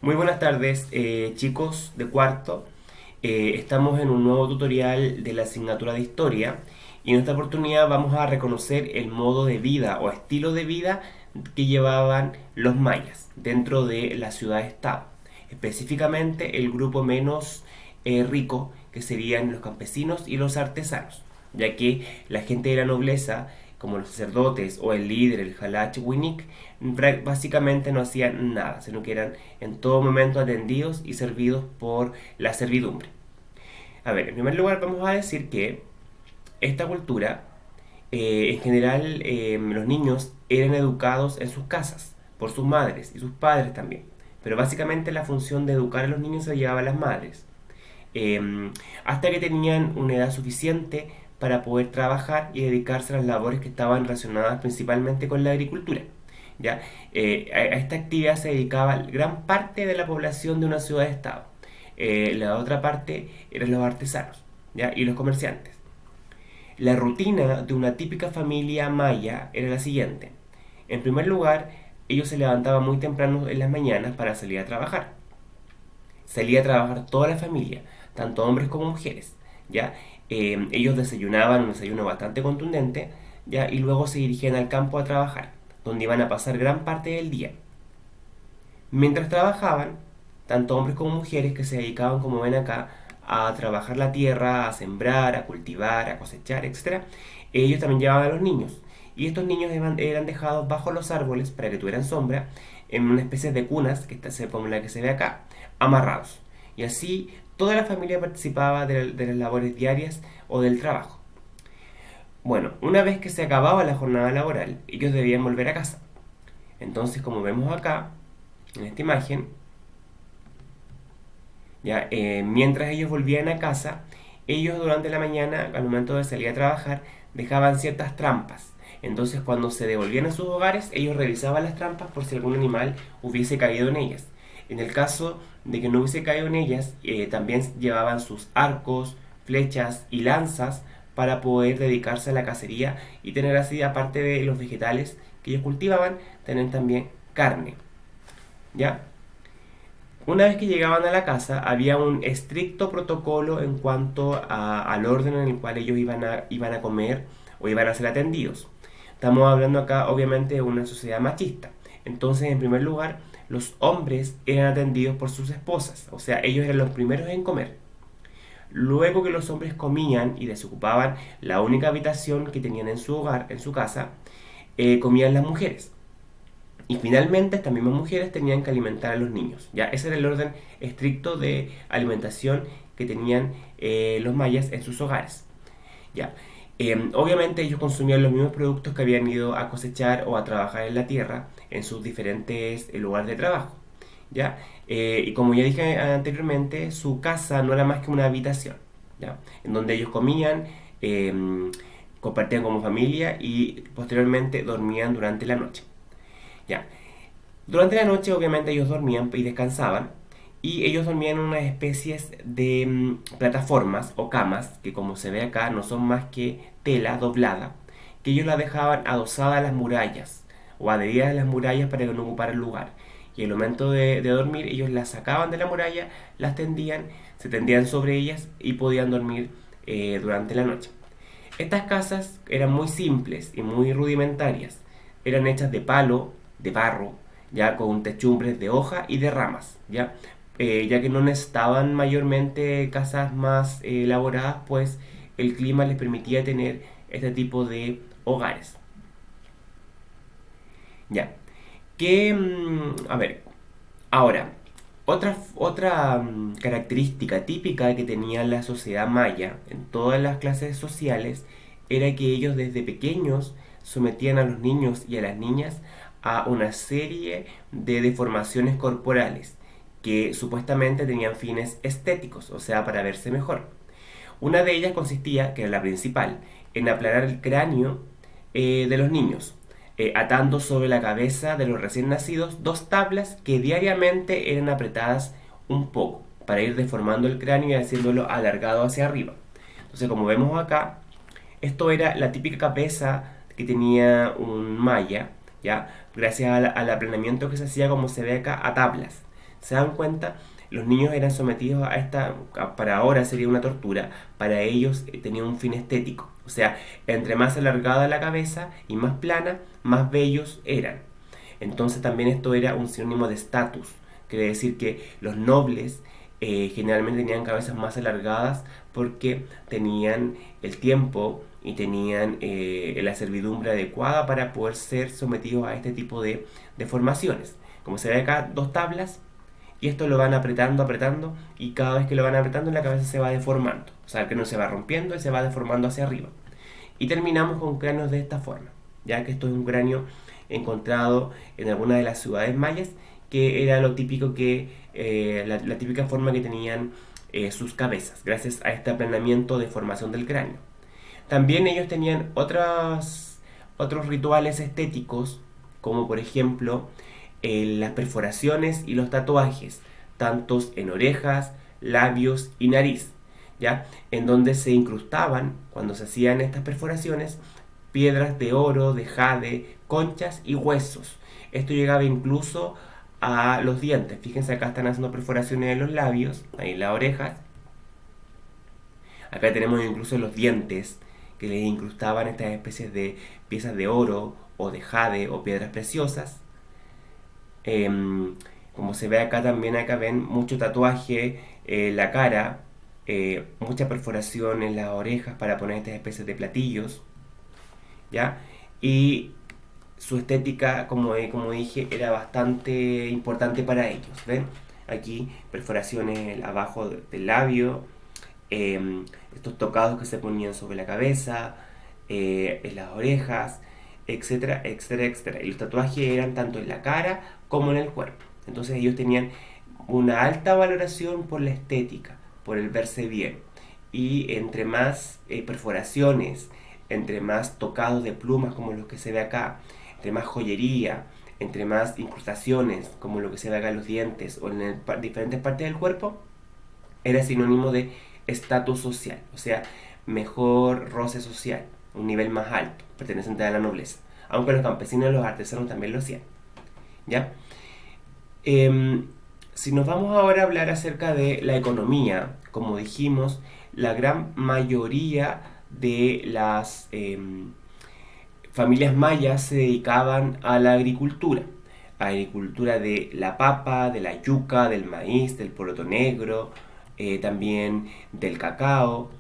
Muy buenas tardes, chicos de cuarto. Estamos en un nuevo tutorial de la asignatura de historia y en esta oportunidad vamos a reconocer el modo de vida o estilo de vida que llevaban los mayas dentro de la ciudad-estado. Específicamente el grupo menos rico, que serían los campesinos y los artesanos, ya que la gente de la nobleza, como los sacerdotes o el líder, el Halach Winik, básicamente no hacían nada, sino que eran en todo momento atendidos y servidos por la servidumbre. A ver, en primer lugar vamos a decir que esta cultura, en general, los niños eran educados en sus casas por sus madres y sus padres también. Pero básicamente la función de educar a los niños se la llevaba a las madres. Hasta que tenían una edad suficiente para poder trabajar y dedicarse a las labores que estaban relacionadas principalmente con la agricultura. ¿Ya? A esta actividad se dedicaba gran parte de la población de una ciudad-estado. La otra parte eran los artesanos, ¿ya? Y los comerciantes. La rutina de una típica familia maya era la siguiente. En primer lugar, ellos se levantaban muy temprano en las mañanas para salir a trabajar. Salía a trabajar toda la familia, tanto hombres como mujeres, ¿ya? Ellos desayunaban un desayuno bastante contundente, ¿ya? Y luego se dirigían al campo a trabajar, donde iban a pasar gran parte del día. Mientras trabajaban, tanto hombres como mujeres que se dedicaban, como ven acá, a trabajar la tierra, a sembrar, a cultivar, a cosechar, etcétera, ellos también llevaban a los niños. Y estos niños eran dejados bajo los árboles para que tuvieran sombra, en una especie de cunas, como la que se ve acá, amarrados. Y así toda la familia participaba de las labores diarias o del trabajo. Bueno, una vez que se acababa la jornada laboral, ellos debían volver a casa. Entonces, como vemos acá, en esta imagen, ya, mientras ellos volvían a casa, ellos durante la mañana, al momento de salir a trabajar, dejaban ciertas trampas. Entonces, cuando se devolvían a sus hogares, ellos revisaban las trampas por si algún animal hubiese caído en ellas. En el caso de que no hubiese caído en ellas, también llevaban sus arcos, flechas y lanzas para poder dedicarse a la cacería y tener así, aparte de los vegetales que ellos cultivaban, tener también carne. ¿Ya? Una vez que llegaban a la casa, había un estricto protocolo en cuanto al orden en el cual ellos iban a comer o iban a ser atendidos. Estamos hablando acá, obviamente, de una sociedad machista. Entonces, en primer lugar, los hombres eran atendidos por sus esposas, o sea, ellos eran los primeros en comer. Luego que los hombres comían y desocupaban la única habitación que tenían en su hogar, en su casa, comían las mujeres. Y finalmente estas mismas mujeres tenían que alimentar a los niños. ¿Ya? Ese era el orden estricto de alimentación que tenían los mayas en sus hogares. ¿Ya? Obviamente ellos consumían los mismos productos que habían ido a cosechar o a trabajar en la tierra en sus diferentes lugares de trabajo. ¿Ya? Y como ya dije anteriormente, su casa no era más que una habitación, ¿ya? En donde ellos comían, compartían como familia y posteriormente dormían durante la noche. ¿Ya? Durante la noche obviamente ellos dormían y descansaban y ellos dormían en unas especies de plataformas o camas que, como se ve acá, no son más que tela doblada, que ellos la dejaban adosada a las murallas o adheridas a las murallas para que no ocuparan lugar. Y en el momento de dormir ellos las sacaban de la muralla, las tendían, se tendían sobre ellas y podían dormir durante la noche. Estas casas eran muy simples y muy rudimentarias. Eran hechas de palo, de barro, ya con techumbres de hoja y de ramas, ya que no necesitaban mayormente casas más elaboradas, pues el clima les permitía tener este tipo de hogares. Ya, a ver, ahora, otra característica típica que tenía la sociedad maya en todas las clases sociales era que ellos desde pequeños sometían a los niños y a las niñas a una serie de deformaciones corporales que supuestamente tenían fines estéticos, o sea, para verse mejor. Una de ellas consistía, que era la principal, en aplanar el cráneo de los niños, atando sobre la cabeza de los recién nacidos dos tablas que diariamente eran apretadas un poco para ir deformando el cráneo y haciéndolo alargado hacia arriba. Entonces, como vemos acá, esto era la típica cabeza que tenía un maya, ¿ya? Gracias al aplanamiento que se hacía, como se ve acá, a tablas. ¿Se dan cuenta? Los niños eran sometidos a esta, para ahora sería una tortura, para ellos tenía un fin estético. O sea, entre más alargada la cabeza y más plana, más bellos eran. Entonces también esto era un sinónimo de estatus. Quiere decir que los nobles generalmente tenían cabezas más alargadas porque tenían el tiempo y tenían la servidumbre adecuada para poder ser sometidos a este tipo de deformaciones. Como se ve acá, dos tablas y esto lo van apretando, apretando y cada vez que lo van apretando la cabeza se va deformando. O sea, el cráneo se va rompiendo y se va deformando hacia arriba. Y terminamos con cráneos de esta forma, ya que esto es un cráneo encontrado en alguna de las ciudades mayas, que era lo típico que, la típica forma que tenían sus cabezas, gracias a este aplanamiento de formación del cráneo. También ellos tenían otros rituales estéticos, como por ejemplo las perforaciones y los tatuajes, tantos en orejas, labios y nariz, ¿ya? En donde se incrustaban, cuando se hacían estas perforaciones, piedras de oro, de jade, conchas y huesos. Esto llegaba incluso a los dientes. Fíjense, acá están haciendo perforaciones en los labios, ahí en las orejas. Acá tenemos incluso los dientes, que les incrustaban estas especies de piezas de oro o de jade o piedras preciosas. Como se ve acá también, acá ven mucho tatuaje en la cara, mucha perforación en las orejas para poner estas especies de platillos, ¿ya? Y su estética, como dije, era bastante importante para ellos, ¿ven? Aquí perforaciones abajo del labio, estos tocados que se ponían sobre la cabeza, en las orejas, etcétera, etcétera, etcétera. Y los tatuajes eran tanto en la cara como en el cuerpo. Entonces ellos tenían una alta valoración por la estética, por el verse bien. Y entre más perforaciones, entre más tocados de plumas como los que se ve acá, entre más joyería, entre más incrustaciones como lo que se ve acá en los dientes o en diferentes partes del cuerpo, era sinónimo de estatus social, o sea, mejor roce social, un nivel más alto, perteneciente a la nobleza. Aunque los campesinos y los artesanos también lo hacían, ¿ya? Si nos vamos ahora a hablar acerca de la economía, como dijimos, la gran mayoría de las familias mayas se dedicaban a la agricultura de la papa, de la yuca, del maíz, del poroto negro, también del cacao,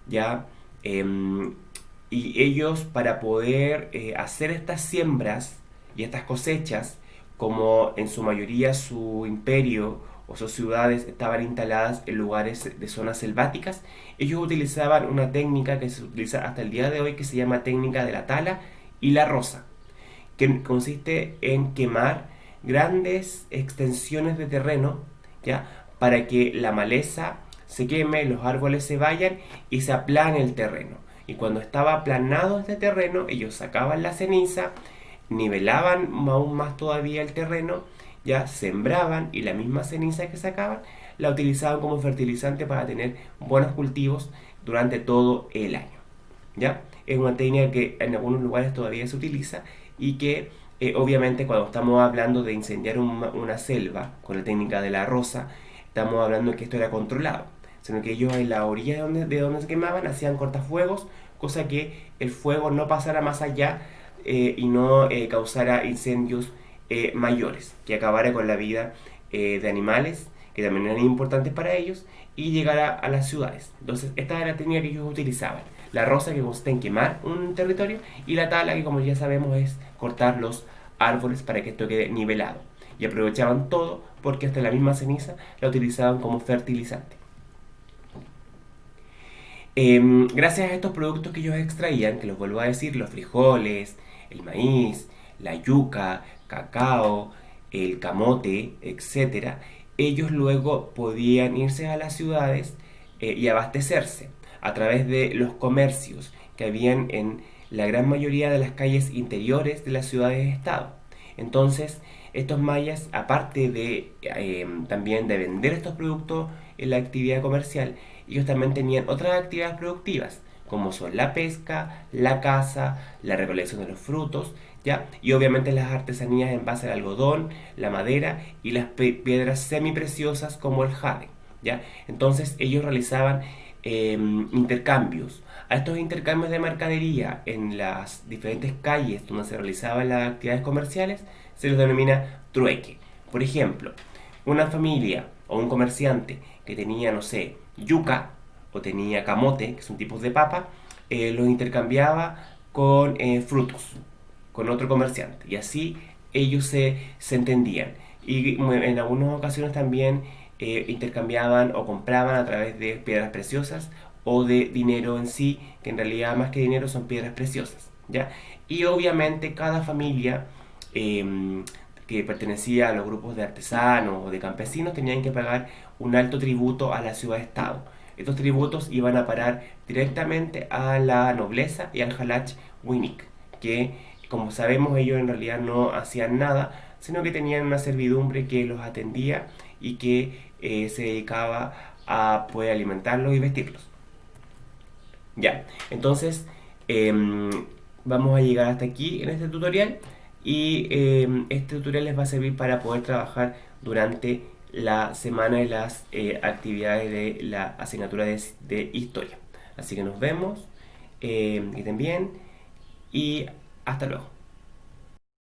¿ya? Y ellos, para poder hacer estas siembras y estas cosechas, como en su mayoría su imperio o sus ciudades estaban instaladas en lugares de zonas selváticas, ellos utilizaban una técnica que se utiliza hasta el día de hoy, que se llama técnica de la tala y la roza, que consiste en quemar grandes extensiones de terreno, ¿ya? Para que la maleza se queme, los árboles se vayan y se aplane el terreno. Y cuando estaba aplanado este terreno, ellos sacaban la ceniza, nivelaban aún más todavía el terreno, ya sembraban, y la misma ceniza que sacaban la utilizaban como fertilizante para tener buenos cultivos durante todo el año, ¿ya? Es una técnica que en algunos lugares todavía se utiliza y que obviamente cuando estamos hablando de incendiar una selva con la técnica de la roza, estamos hablando de que esto era controlado, sino que ellos en la orilla de donde se quemaban hacían cortafuegos, cosa que el fuego no pasara más allá y no causara incendios mayores, que acabara con la vida de animales, que también eran importantes para ellos, y llegara a las ciudades. Entonces, esta era la técnica que ellos utilizaban. La roza, que consiste en quemar un territorio, y la tala, que como ya sabemos es cortar los árboles para que esto quede nivelado. Y aprovechaban todo porque hasta la misma ceniza la utilizaban como fertilizante. Gracias a estos productos que ellos extraían, que los vuelvo a decir, los frijoles, el maíz, la yuca, cacao, el camote, etcétera, ellos luego podían irse a las ciudades y abastecerse a través de los comercios que habían en la gran mayoría de las calles interiores de las ciudades-estado. Entonces, estos mayas, aparte de también de vender estos productos en la actividad comercial, ellos también tenían otras actividades productivas, como son la pesca, la caza, la recolección de los frutos, ¿ya? Y obviamente las artesanías en base al algodón, la madera y las piedras semipreciosas como el jade, ¿ya? Entonces ellos realizaban intercambios. A estos intercambios de mercadería en las diferentes calles donde se realizaban las actividades comerciales se les denomina trueque. Por ejemplo, una familia o un comerciante que tenía, no sé, yuca o tenía camote, que son tipos de papa, los intercambiaba con frutos, con otro comerciante. Y así ellos se entendían. Y en algunas ocasiones también intercambiaban o compraban a través de piedras preciosas o de dinero en sí, que en realidad más que dinero son piedras preciosas, ¿ya? Y obviamente cada familia que pertenecía a los grupos de artesanos o de campesinos tenían que pagar un alto tributo a la ciudad-estado. Estos tributos iban a parar directamente a la nobleza y al Halach Winik, que como sabemos ellos en realidad no hacían nada, sino que tenían una servidumbre que los atendía y que se dedicaba a poder alimentarlos y vestirlos. Ya, entonces vamos a llegar hasta aquí en este tutorial y este tutorial les va a servir para poder trabajar durante la semana de las actividades de la asignatura de historia. Así que nos vemos, que estén bien y hasta luego.